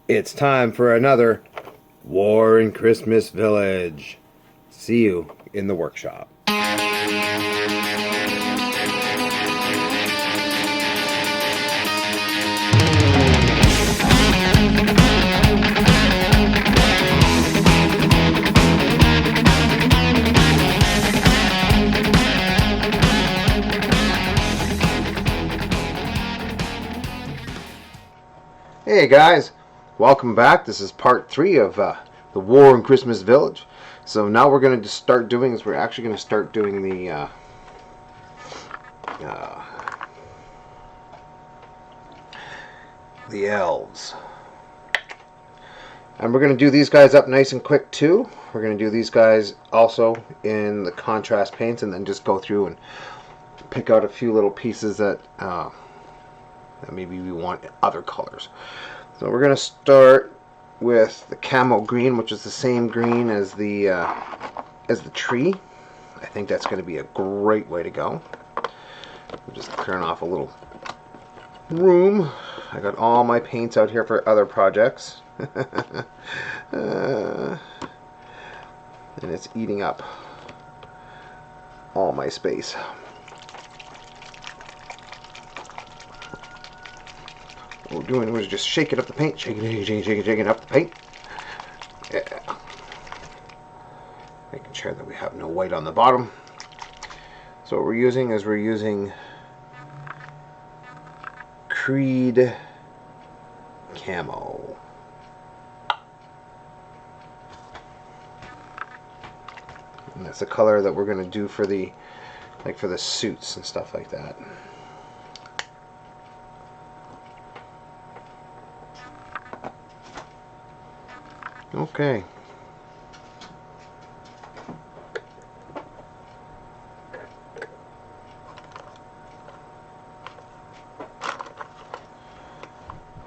It's time for another War in Christmas Village. See you in the workshop. Hey guys, welcome back. This is part 3 of the War in Christmas Village. So now we're going to start doing is we're actually going to start doing the elves. And we're going to do these guys up nice and quick too. We're going to do these guys also in the contrast paints and then just go through and pick out a few little pieces that maybe we want other colors. So we're going to start with the camo green, which is the same green as the tree. I think that's going to be a great way to go. I'm just clearing off a little room. I got all my paints out here for other projects. And it's eating up all my space. What we're doing was just shaking up the paint, shaking up the paint. Yeah. Making sure that we have no white on the bottom. So what we're using Creed camo. And that's the color that we're going to do for the suits and stuff like that. Okay.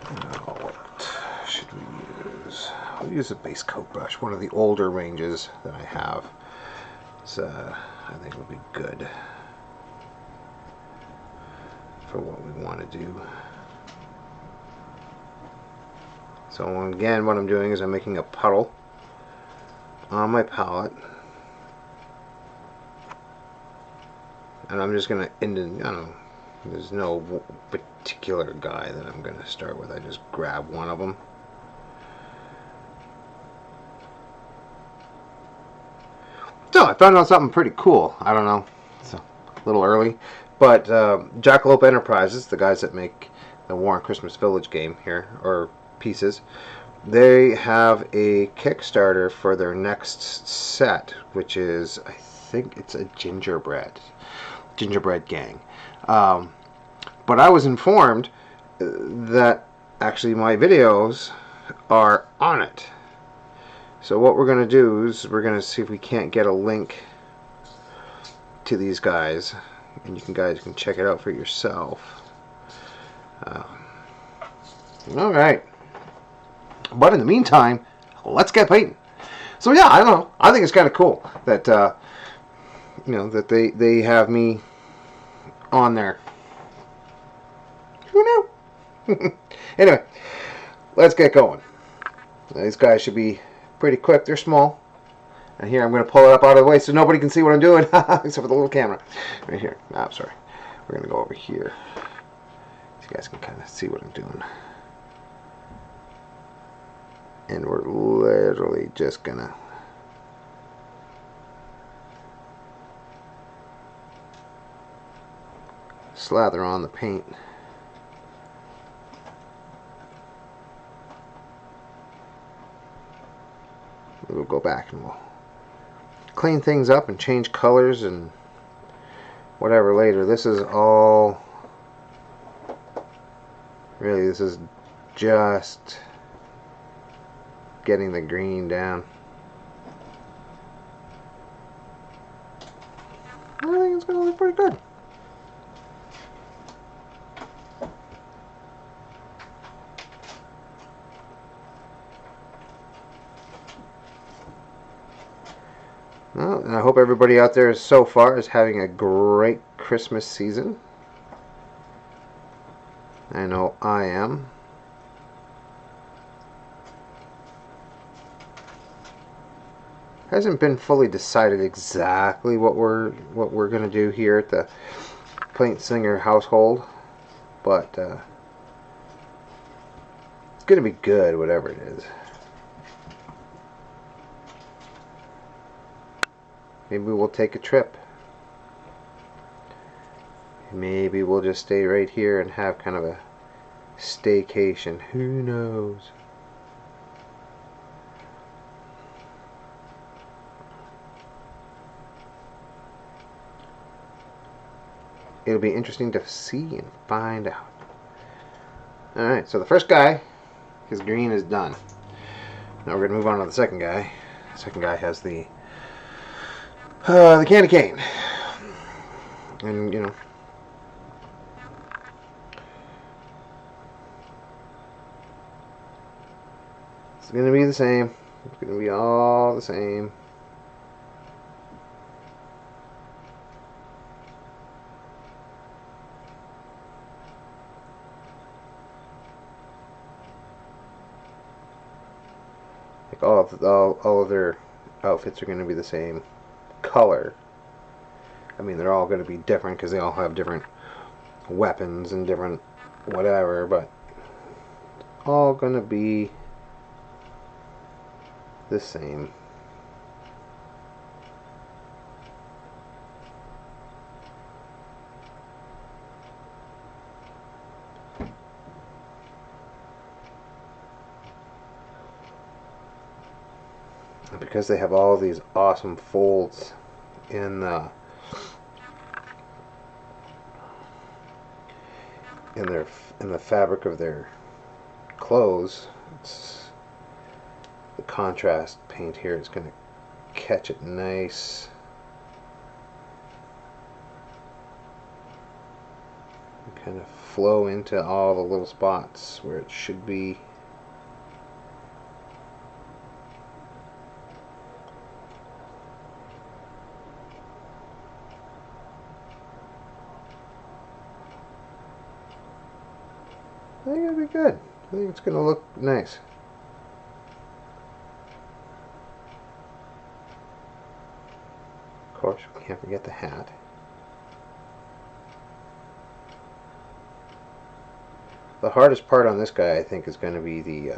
Now, what should we use? I'll use a base coat brush, one of the older ranges that I have. So I think will be good for what we want to do. So again, what I'm doing is I'm making a puddle on my palette, and I'm just going to end in, I don't know, there's no particular guy that I'm going to start with. I just grab one of them. So I found out something pretty cool. I don't know, it's a little early, but Jackalope Enterprises, the guys that make the War in Christmas Village game here, or pieces, they have a Kickstarter for their next set, which is, I think it's a gingerbread gang. But I was informed that actually my videos are on it. So what we're going to do is we're going to see if we can't get a link to these guys, and you guys can check it out for yourself. Alright. But in the meantime, let's get painting. So yeah, I don't know. I think it's kind of cool that that they have me on there. Who knew? Anyway, let's get going. These guys should be pretty quick. They're small. And here I'm going to pull it up out of the way so nobody can see what I'm doing, except for the little camera right here. Oh, I'm sorry. We're going to go over here so you guys can kind of see what I'm doing. And we're literally just gonna slather on the paint. We'll go back and we'll clean things up and change colors and whatever later. This is all really, this is just getting the green down. I think it's going to look pretty good. Well, and I hope everybody out there so far is having a great Christmas season. I know I am. Hasn't been fully decided exactly what we're gonna do here at the Plain Singer household, but it's gonna be good, whatever it is. Maybe we'll take a trip. Maybe we'll just stay right here and have kind of a staycation. Who knows? It'll be interesting to see and find out. Alright, so the first guy, his green is done. Now we're going to move on to the second guy. The second guy has the candy cane. And, you know, it's going to be the same. It's going to be all the same. Like all of their outfits are going to be the same color. I mean, they're all going to be different because they all have different weapons and different whatever, but all going to be the same. Because they have all these awesome folds in the in the fabric of their clothes, it's the contrast paint here is going to catch it nice. And kind of flow into all the little spots where it should be. I think it'll be good. I think it's going to look nice. Of course, we can't forget the hat. The hardest part on this guy, I think, is going to be the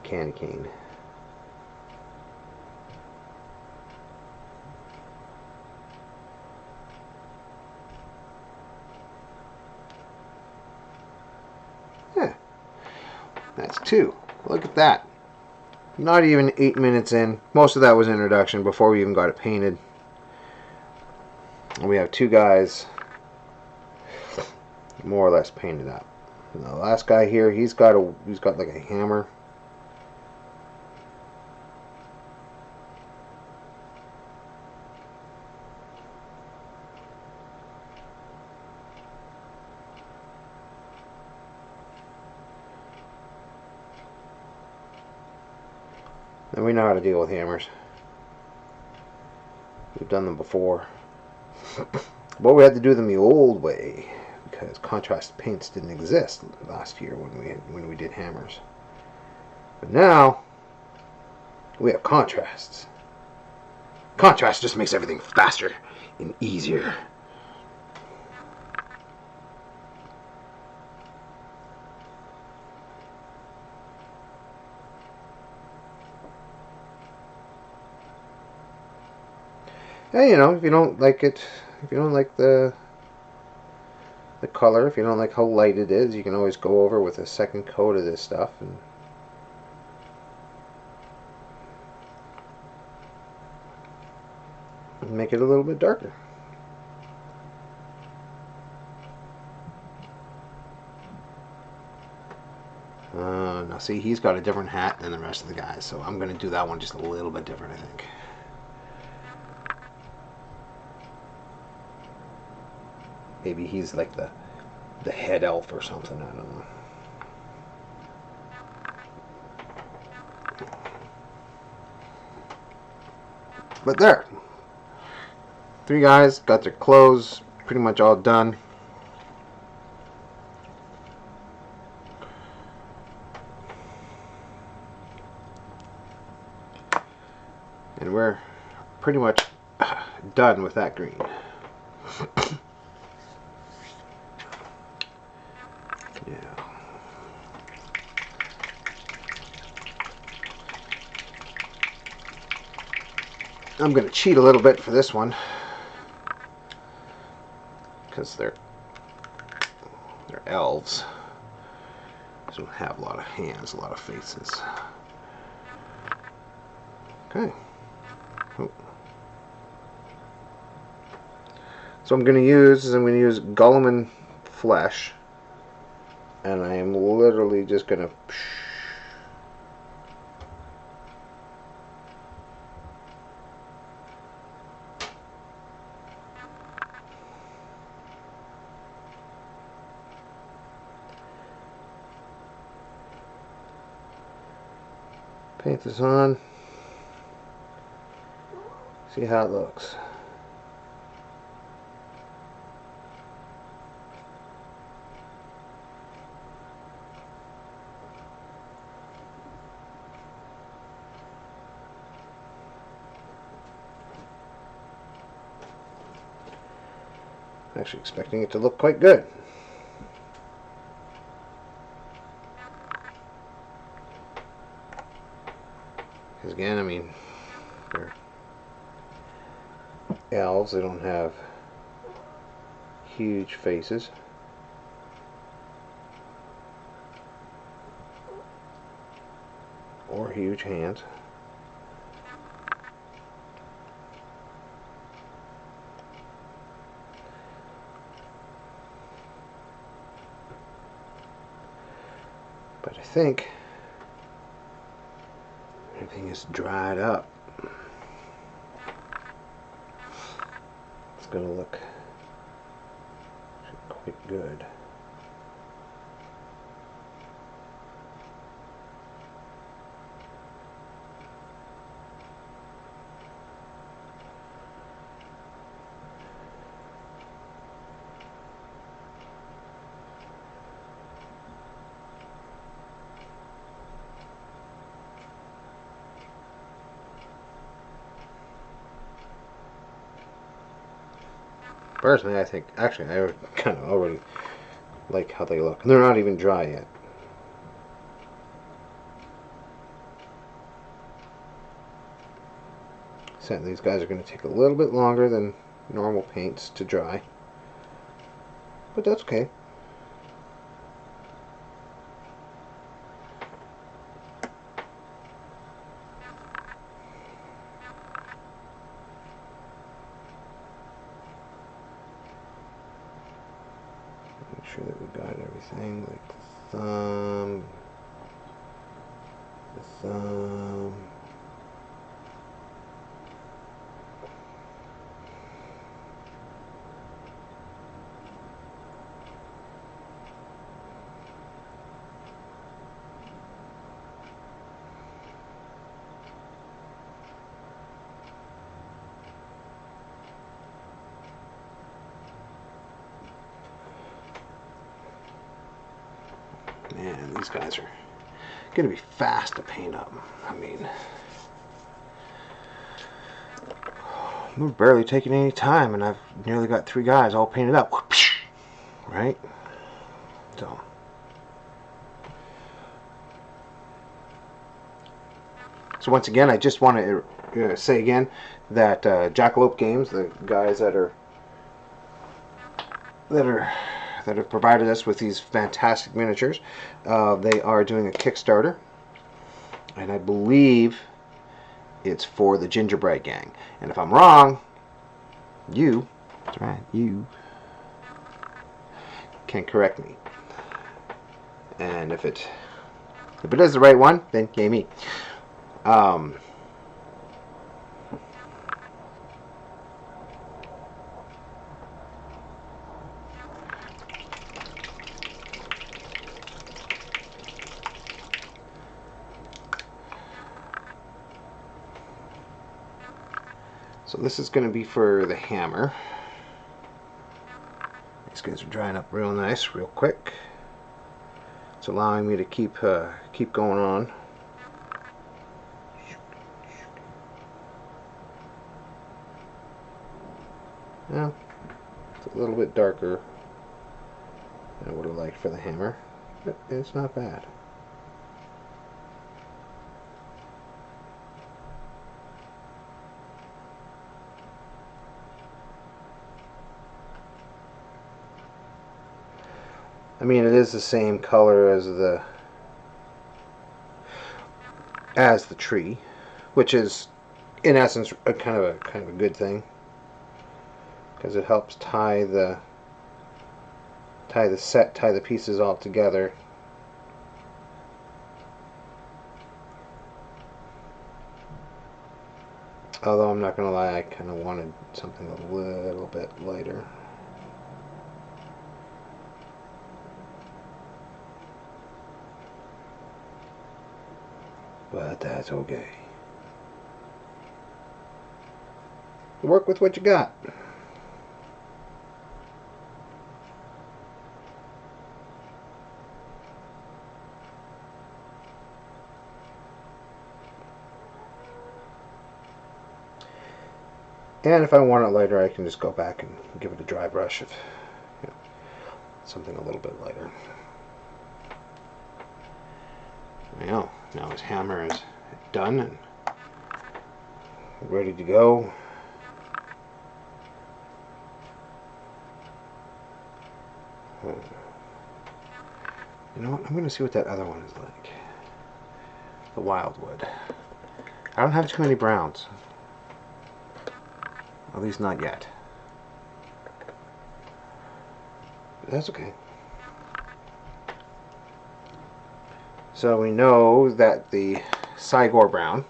candy cane. Yeah, that's 2. Look at that. Not even 8 minutes in. Most of that was introduction before we even got it painted. And we have 2 guys more or less painted up. And the last guy here, he's got like a hammer. And we know how to deal with hammers. We've done them before. But we had to do them the old way because contrast paints didn't exist last year when we did hammers. But now we have contrasts. Contrast just makes everything faster and easier. And you know, if you don't like it, if you don't like the color, if you don't like how light it is, you can always go over with a second coat of this stuff and make it a little bit darker. Now see, he's got a different hat than the rest of the guys, so I'm going to do that one just a little bit different, I think. Maybe he's like the head elf or something, I don't know. But there. 3 guys got their clothes pretty much all done. And we're pretty much done with that green. Yeah. I'm going to cheat a little bit for this one because they're elves, so don't have a lot of hands, a lot of faces. Okay. Oh. So I'm going to use Gollum and Flesh, and I am literally just going to paint this on, see how it looks. Actually expecting it to look quite good. Because again, I mean, they're elves, they don't have huge faces. Or huge hands. But I think everything is dried up. It's going to look quite good. Personally, I think, actually, I kind of already like how they look. And they're not even dry yet. So these guys are going to take a little bit longer than normal paints to dry. But that's okay. Make sure that we got everything, like the thumb, the thumb. Man, these guys are going to be fast to paint up. I mean, we're barely taking any time, and I've nearly got 3 guys all painted up. Right? So once again, I just want to say again that Jackalope Games, the guys that have provided us with these fantastic miniatures, they are doing a Kickstarter, and I believe it's for the Gingerbread Gang. And if I'm wrong, that's right, you can correct me. And if it is the right one, then yay me. So this is going to be for the hammer. These guys are drying up real nice, real quick. It's allowing me to keep going on. Well, it's a little bit darker than I would have liked for the hammer, but it's not bad. I mean, it is the same color as the tree, which is in essence a kind of a good thing, because it helps tie the pieces all together. Although I'm not gonna lie, I kind of wanted something a little bit lighter. But that's okay. Work with what you got. And if I want it lighter, I can just go back and give it a dry brush of something a little bit lighter. Now his hammer is done and ready to go. You know what? I'm going to see what that other one is like. The Wildwood. I don't have too many browns. At least not yet. But that's okay. So we know that the Sigor brown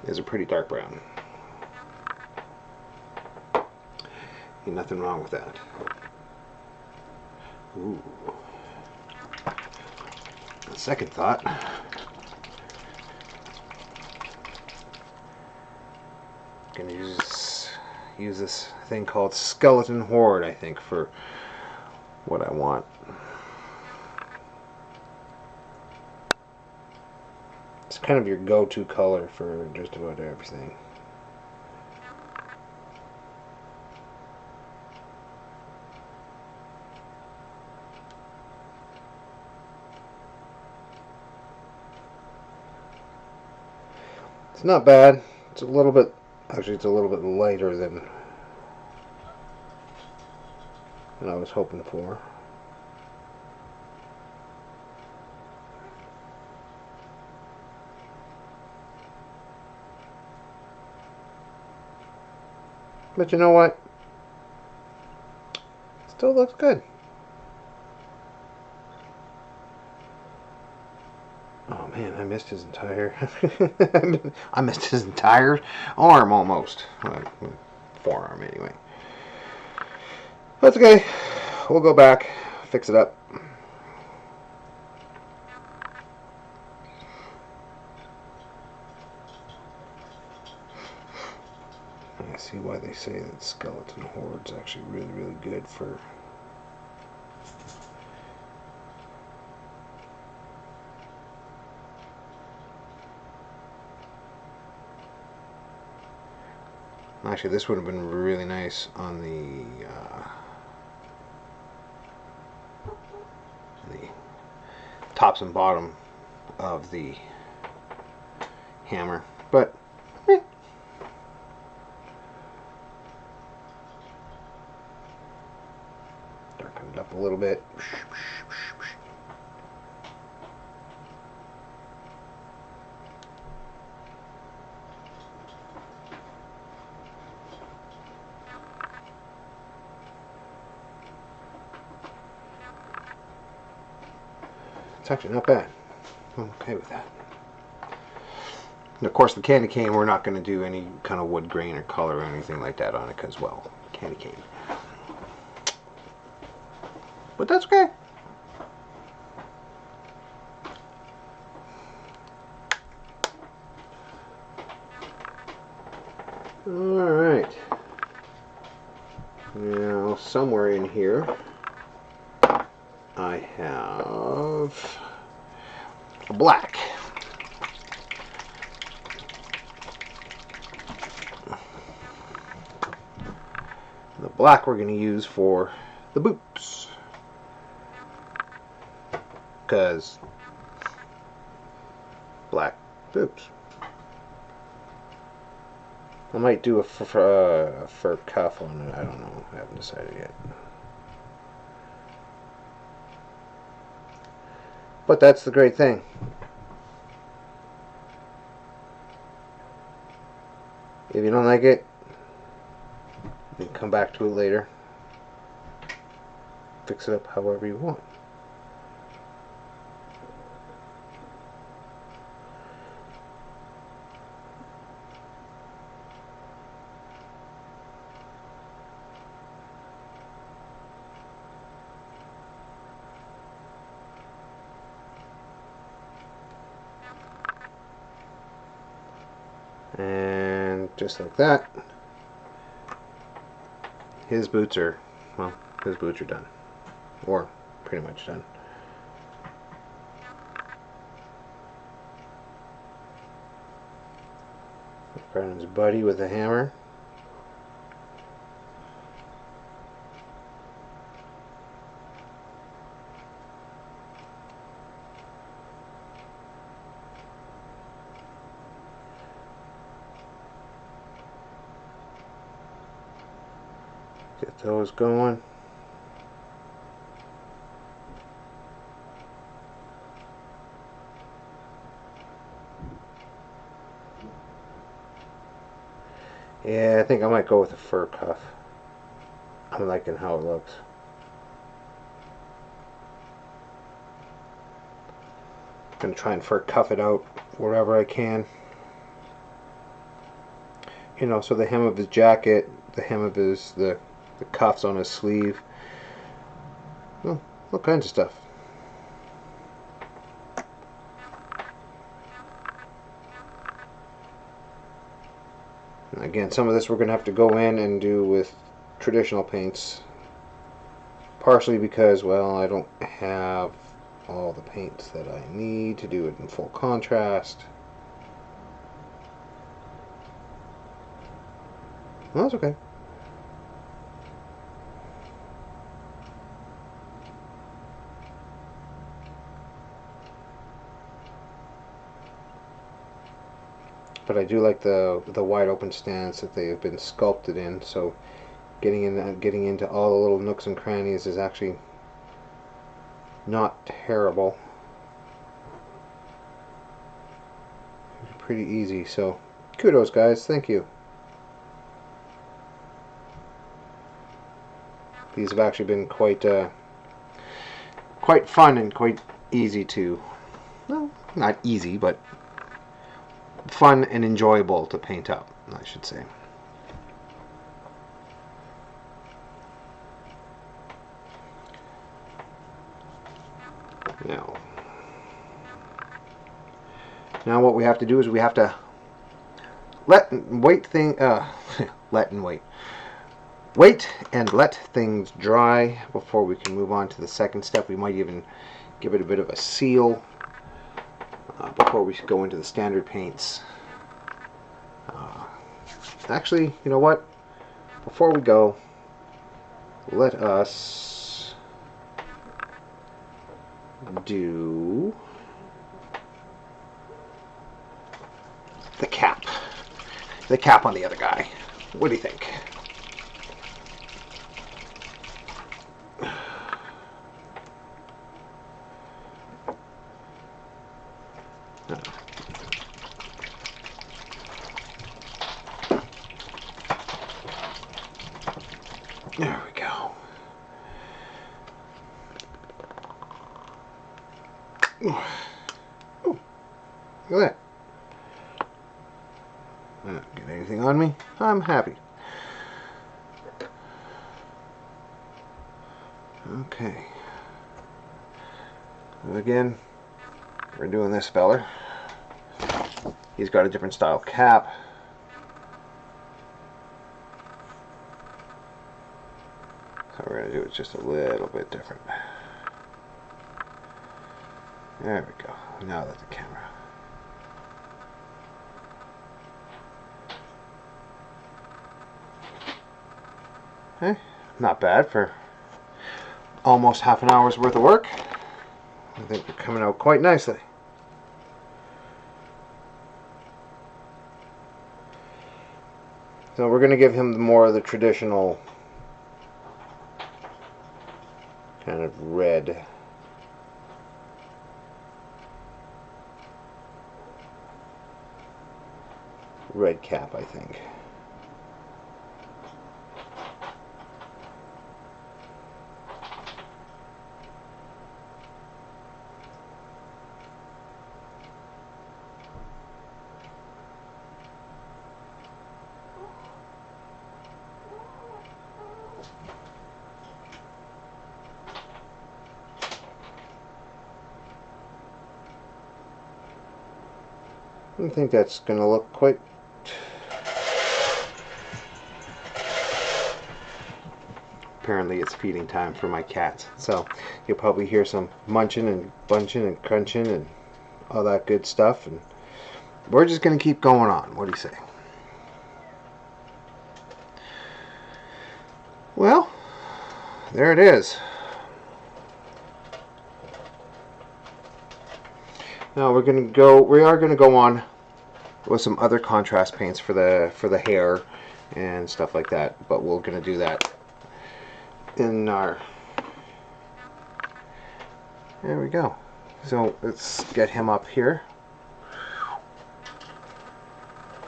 is a pretty dark brown. Ain't nothing wrong with that. Ooh. Second thought. Gonna use this thing called Skeleton Horde, I think, for what I want. It's kind of your go-to color for just about everything. It's not bad. It's a little bit, actually it's a little bit lighter than I was hoping for. But you know what? Still looks good. Oh man, I missed his entire I missed his entire arm almost. Forearm anyway. That's okay. We'll go back, fix it up. I see why they say that Skeleton Horde's actually really, really good for actually this would have been really nice on the tops and bottom of the hammer, but darkened up a little bit. It's actually not bad. I'm okay with that. And of course, the candy cane, we're not going to do any kind of wood grain or color or anything like that on it, because, well, candy cane. But that's okay. Alright. Now, somewhere in here, I have a black. The black we're going to use for the boots, because black boots. I might do a fur cuff on it. I don't know. I haven't decided yet. But that's the great thing. If you don't like it, you can come back to it later. Fix it up however you want. And just like that, his boots are done, or pretty much done. Brandon's buddy with a hammer. Get those going. Yeah, I think I might go with a fur cuff. I'm liking how it looks. I'm gonna try and fur cuff it out wherever I can. You know, so the hem of his jacket, the hem of his the cuffs on his sleeve, well, all kinds of stuff. And again, some of this we're going to have to go in and do with traditional paints, partially because, well, I don't have all the paints that I need to do it in full contrast. Well, that's okay. But I do like the wide open stance that they have been sculpted in, so getting into all the little nooks and crannies is actually not terrible. Pretty easy, so kudos guys, thank you. These have actually been quite fun and quite easy to, well, not easy, but fun and enjoyable to paint up, I should say. Now what we have to do is we have to wait and let things dry before we can move on to the second step. We might even give it a bit of a seal before we go into the standard paints. Actually, you know what? Before we go, let us do the cap. The cap on the other guy. What do you think? There we go. Ooh, look at that. I don't get anything on me. I'm happy. Okay. Again, we're doing this feller. He's got a different style cap. So we're going to do it just a little bit different. There we go. Now that's the camera. Not bad for almost half an hour's worth of work. I think they're coming out quite nicely. So we're going to give him more of the traditional kind of red cap, I think. I think that's going to look quite... Apparently it's feeding time for my cats, so you'll probably hear some munching and bunching and crunching and all that good stuff, and we're just going to keep going on. What do you say? Well, there it is. Now we are going to go on with some other contrast paints for the hair and stuff like that, but we're going to do that in our... There we go. So let's get him up here.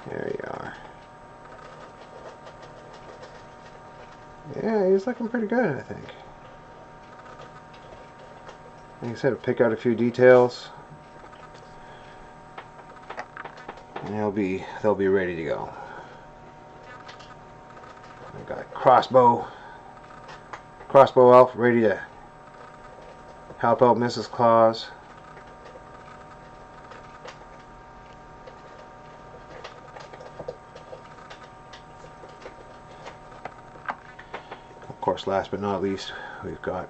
There you are. Yeah, he's looking pretty good, I think. Like I said, pick out a few details, and they'll be ready to go. I got a crossbow elf ready to help out Mrs. Claus. Of course, last but not least, we've got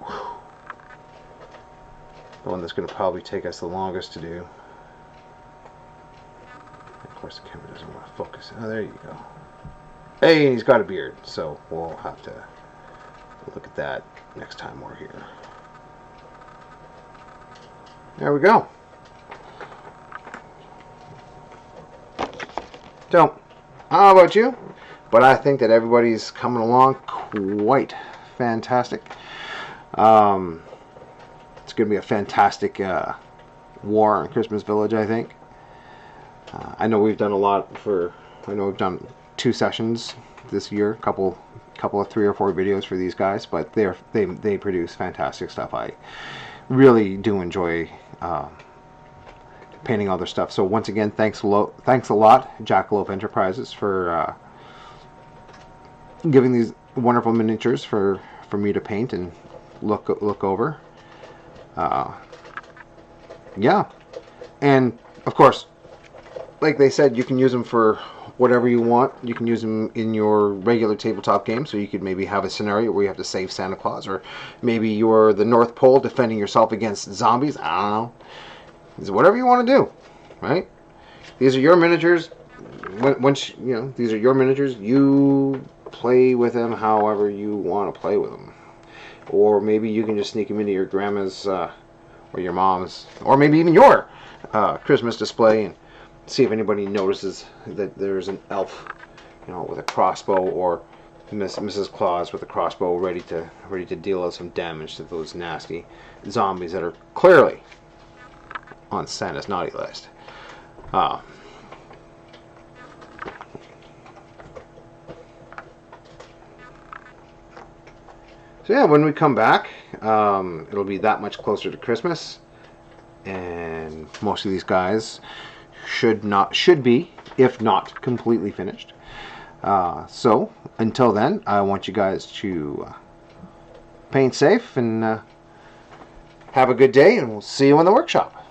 the one that's going to probably take us the longest to do. Of course, the camera doesn't want to focus. Oh, there you go. Hey, he's got a beard, so we'll have to look at that next time we're here. There we go. So, I don't know about you, but I think that everybody's coming along quite fantastic. It's going to be a fantastic war on Christmas Village, I think. I know we've done a lot I know we've done 2 sessions this year, couple of 3 or 4 videos for these guys, but they produce fantastic stuff. I really do enjoy painting all their stuff. So once again, thanks a lot, Jackalope Enterprises, for giving these wonderful miniatures for me to paint and look over. Yeah, and of course, like they said, you can use them for whatever you want. You can use them in your regular tabletop game, so you could maybe have a scenario where you have to save Santa Claus, or maybe you're the North Pole defending yourself against zombies. I don't know. It's whatever you want to do, right? These are your miniatures. Once you know, these are your miniatures. You play with them however you want to play with them, or maybe you can just sneak them into your grandma's or your mom's, or maybe even your Christmas display, and see if anybody notices that there's an elf, with a crossbow, or Mrs. Claus with a crossbow ready to deal out some damage to those nasty zombies that are clearly on Santa's naughty list. So yeah, when we come back, it'll be that much closer to Christmas, and most of these guys should be, if not completely finished. So until then, I want you guys to paint safe and have a good day, and we'll see you in the workshop.